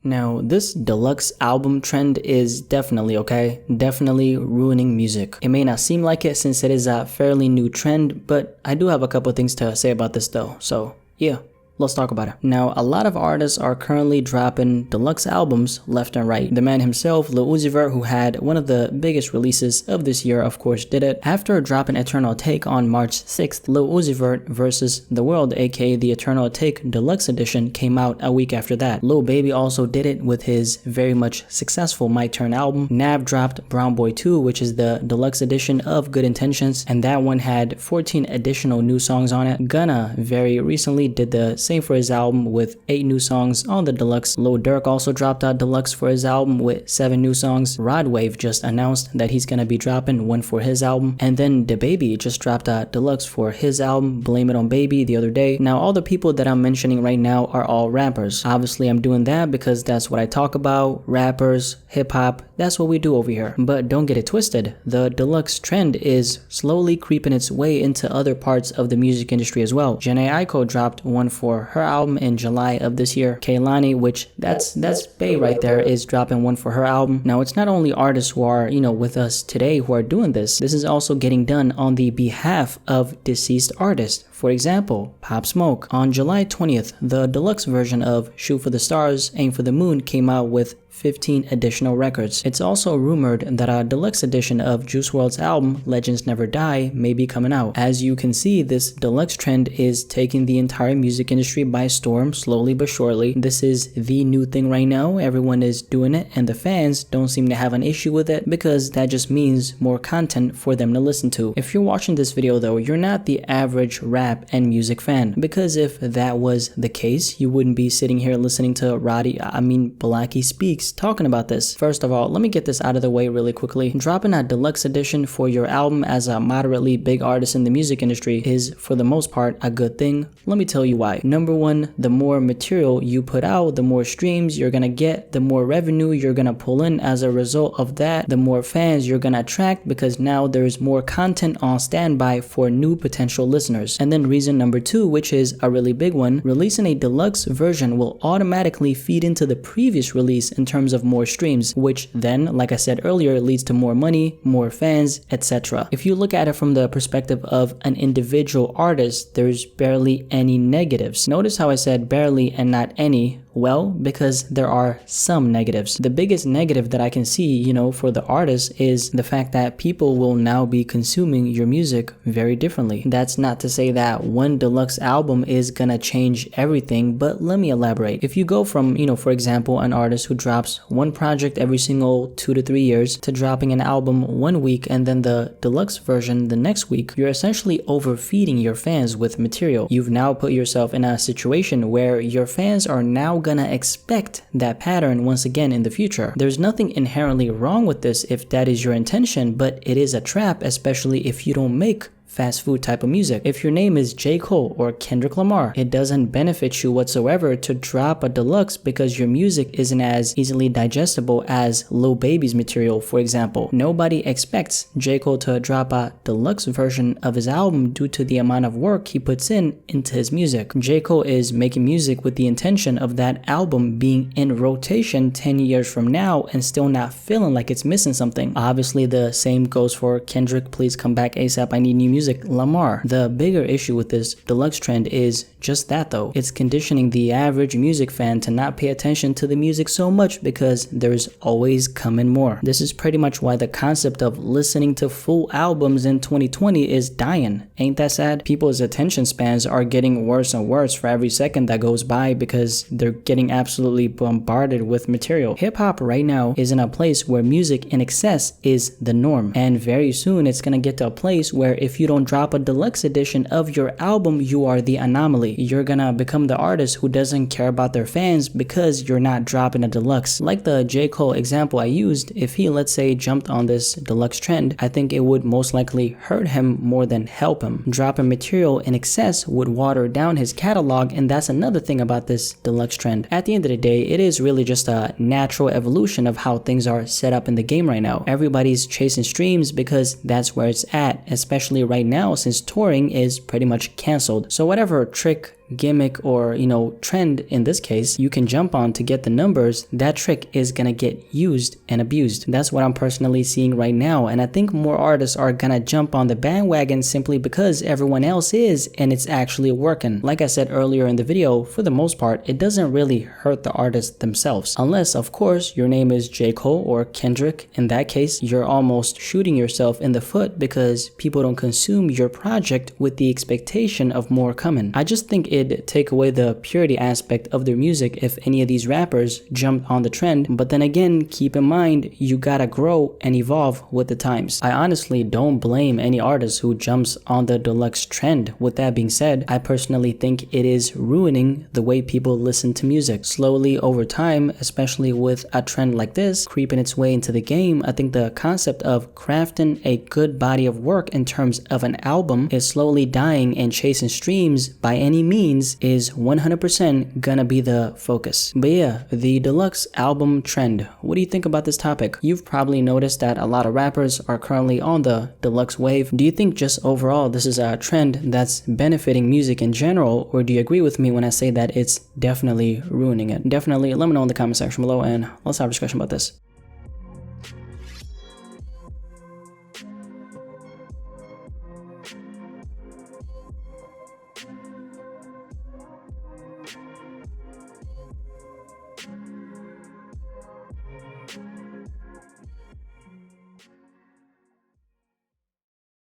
Now, this deluxe album trend is definitely ruining music. It may not seem like it since it is a fairly new trend, but I do have a couple things to say about this though, so yeah. Let's talk about it. Now, a lot of artists are currently dropping deluxe albums left and right. The man himself, Lil Uzi Vert, who had one of the biggest releases of this year, of course, did it. After dropping Eternal Take on March 6th, Lil Uzi Vert vs. The World, aka the Eternal Take Deluxe Edition, came out a week after that. Lil Baby also did it with his very much successful My Turn album. Nav dropped Brown Boy 2, which is the deluxe edition of Good Intentions, and that one had 14 additional new songs on it. Gunna very recently did the same for his album with 8 new songs on the deluxe. Lil Durk also dropped out deluxe for his album with 7 new songs. Rod Wave just announced that he's gonna be dropping one for his album, and then DaBaby just dropped a deluxe for his album Blame It On Baby the other day. Now, all the people that I'm mentioning right now are all rappers. Obviously, I'm doing that because that's what I talk about. Rappers, hip-hop, that's what we do over here. But don't get it twisted, the deluxe trend is slowly creeping its way into other parts of the music industry as well. Jhené Aiko dropped one for her album in July of this year. Kehlani, which that's Bae right there, is dropping one for her album. Now, it's not only artists who are, with us today who are doing this. This is also getting done on the behalf of deceased artists. For example, Pop Smoke. On July 20th, the deluxe version of Shoot for the Stars, Aim for the Moon came out with 15 additional records. It's also rumored that a deluxe edition of Juice WRLD's album Legends Never Die may be coming out. As you can see, this deluxe trend is taking the entire music industry by storm, slowly but surely. This is the new thing right now. Everyone is doing it, and the fans don't seem to have an issue with it because that just means more content for them to listen to. If you're watching this video though, you're not the average rap and music fan, because if that was the case, you wouldn't be sitting here listening to BlackySpeakz talking about this. First of all, let me get this out of the way really quickly. Dropping a deluxe edition for your album as a moderately big artist in the music industry is, for the most part, a good thing. Let me tell you why. Number one, the more material you put out, the more streams you're gonna get, the more revenue you're gonna pull in. As a result of that, the more fans you're gonna attract, because now there's more content on standby for new potential listeners. And then reason number two, which is a really big one, releasing a deluxe version will automatically feed into the previous release in terms of more streams, which then, like I said earlier, leads to more money, more fans, etc. If you look at it from the perspective of an individual artist, there's barely any negatives. Notice how I said barely and not any. Well, because there are some negatives. The biggest negative that I can see, for the artist is the fact that people will now be consuming your music very differently. That's not to say that one deluxe album is gonna change everything, but let me elaborate. If you go from, for example, an artist who drops one project every single 2 to 3 years to dropping an album one week and then the deluxe version the next week, you're essentially overfeeding your fans with material. You've now put yourself in a situation where your fans are now gonna expect that pattern once again in the future. There's nothing inherently wrong with this if that is your intention, but it is a trap, especially if you don't make fast food type of music. If your name is J. Cole or Kendrick Lamar, it doesn't benefit you whatsoever to drop a deluxe because your music isn't as easily digestible as Lil Baby's material, for example. Nobody expects J. Cole to drop a deluxe version of his album due to the amount of work he puts into his music. J. Cole is making music with the intention of that album being in rotation 10 years from now and still not feeling like it's missing something. Obviously, the same goes for Kendrick, Please Come Back ASAP, I Need New Music, Lamar. The bigger issue with this deluxe trend is just that though. It's conditioning the average music fan to not pay attention to the music so much because there's always coming more. This is pretty much why the concept of listening to full albums in 2020 is dying. Ain't that sad? People's attention spans are getting worse and worse for every second that goes by because they're getting absolutely bombarded with material. Hip-hop right now is in a place where music in excess is the norm, and very soon it's gonna get to a place where if you don't drop a deluxe edition of your album, you are the anomaly. You're gonna become the artist who doesn't care about their fans because you're not dropping a deluxe. Like the J. Cole example I used, if he, let's say, jumped on this deluxe trend, I think it would most likely hurt him more than help him. Dropping material in excess would water down his catalog, and that's another thing about this deluxe trend. At the end of the day, it is really just a natural evolution of how things are set up in the game right now. Everybody's chasing streams because that's where it's at, especially right now since touring is pretty much canceled. So whatever trick gimmick or, trend in this case, you can jump on to get the numbers, that trick is gonna get used and abused. That's what I'm personally seeing right now, and I think more artists are gonna jump on the bandwagon simply because everyone else is and it's actually working. Like I said earlier in the video, for the most part, it doesn't really hurt the artists themselves. Unless, of course, your name is J. Cole or Kendrick. In that case, you're almost shooting yourself in the foot because people don't consume your project with the expectation of more coming. I just think it'd take away the purity aspect of their music if any of these rappers jumped on the trend, but then again, keep in mind, you gotta grow and evolve with the times. I honestly don't blame any artist who jumps on the Deluxe trend. With that being said, I personally think it is ruining the way people listen to music. Slowly over time, especially with a trend like this creeping its way into the game, I think the concept of crafting a good body of work in terms of an album is slowly dying, and chasing streams by any means is 100% gonna be the focus. But yeah, the Deluxe album trend. What do you think about this topic? You've probably noticed that a lot of rappers are currently on the Deluxe wave. Do you think just overall this is a trend that's benefiting music in general, or do you agree with me when I say that it's definitely ruining it? Definitely let me know in the comment section below and let's have a discussion about this.